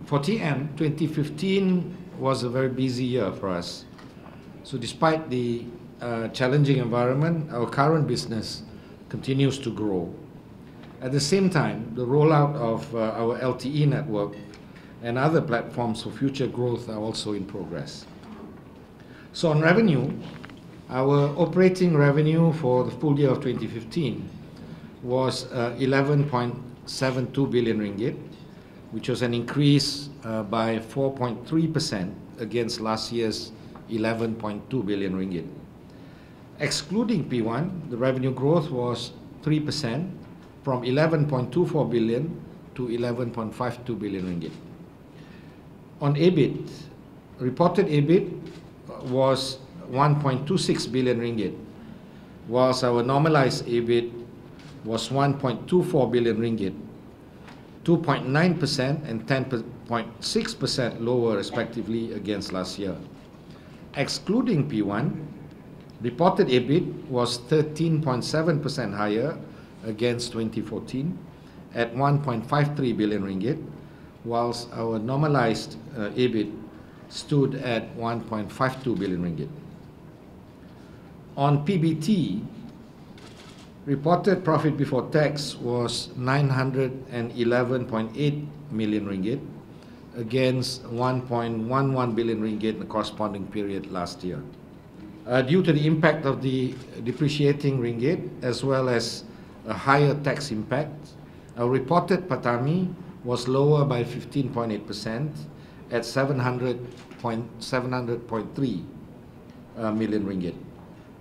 For TM, 2015 was a very busy year for us. So despite the challenging environment, our current business continues to grow. At the same time, the rollout of our LTE network and other platforms for future growth are also in progress. So on revenue, our operating revenue for the full year of 2015 was 11.72 billion ringgit, which was an increase by 4.3% against last year's 11.2 billion ringgit. Excluding P1, the revenue growth was 3% from 11.24 billion to 11.52 billion ringgit. On EBIT, reported EBIT was 1.26 billion ringgit, whilst our normalized EBIT was 1.24 billion ringgit, 2.9% and 10.6% lower respectively against last year. Excluding P1, reported EBIT was 13.7% higher against 2014 at 1.53 billion ringgit, whilst our normalized EBIT stood at 1.52 billion ringgit. On PBT, reported profit before tax was 911.8 million ringgit against 1.11 billion ringgit in the corresponding period last year. Due to the impact of the depreciating ringgit as well as a higher tax impact, our reported PATAMI was lower by 15.8% at 700.3 million ringgit,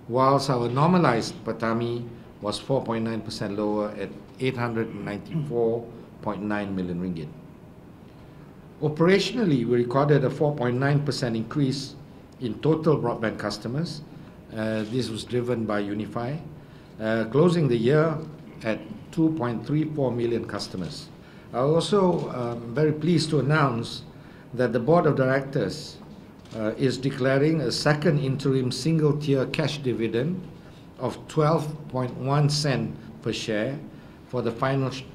whilst our normalized PATAMI was 4.9% lower at 894.9 million ringgit. Operationally, we recorded a 4.9% increase in total broadband customers. This was driven by Unify, closing the year at 2.34 million customers. I'm also very pleased to announce that the Board of Directors is declaring a second interim single-tier cash dividend of 12.1 cent per share for the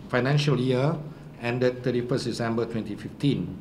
financial year ended 31st December 2015,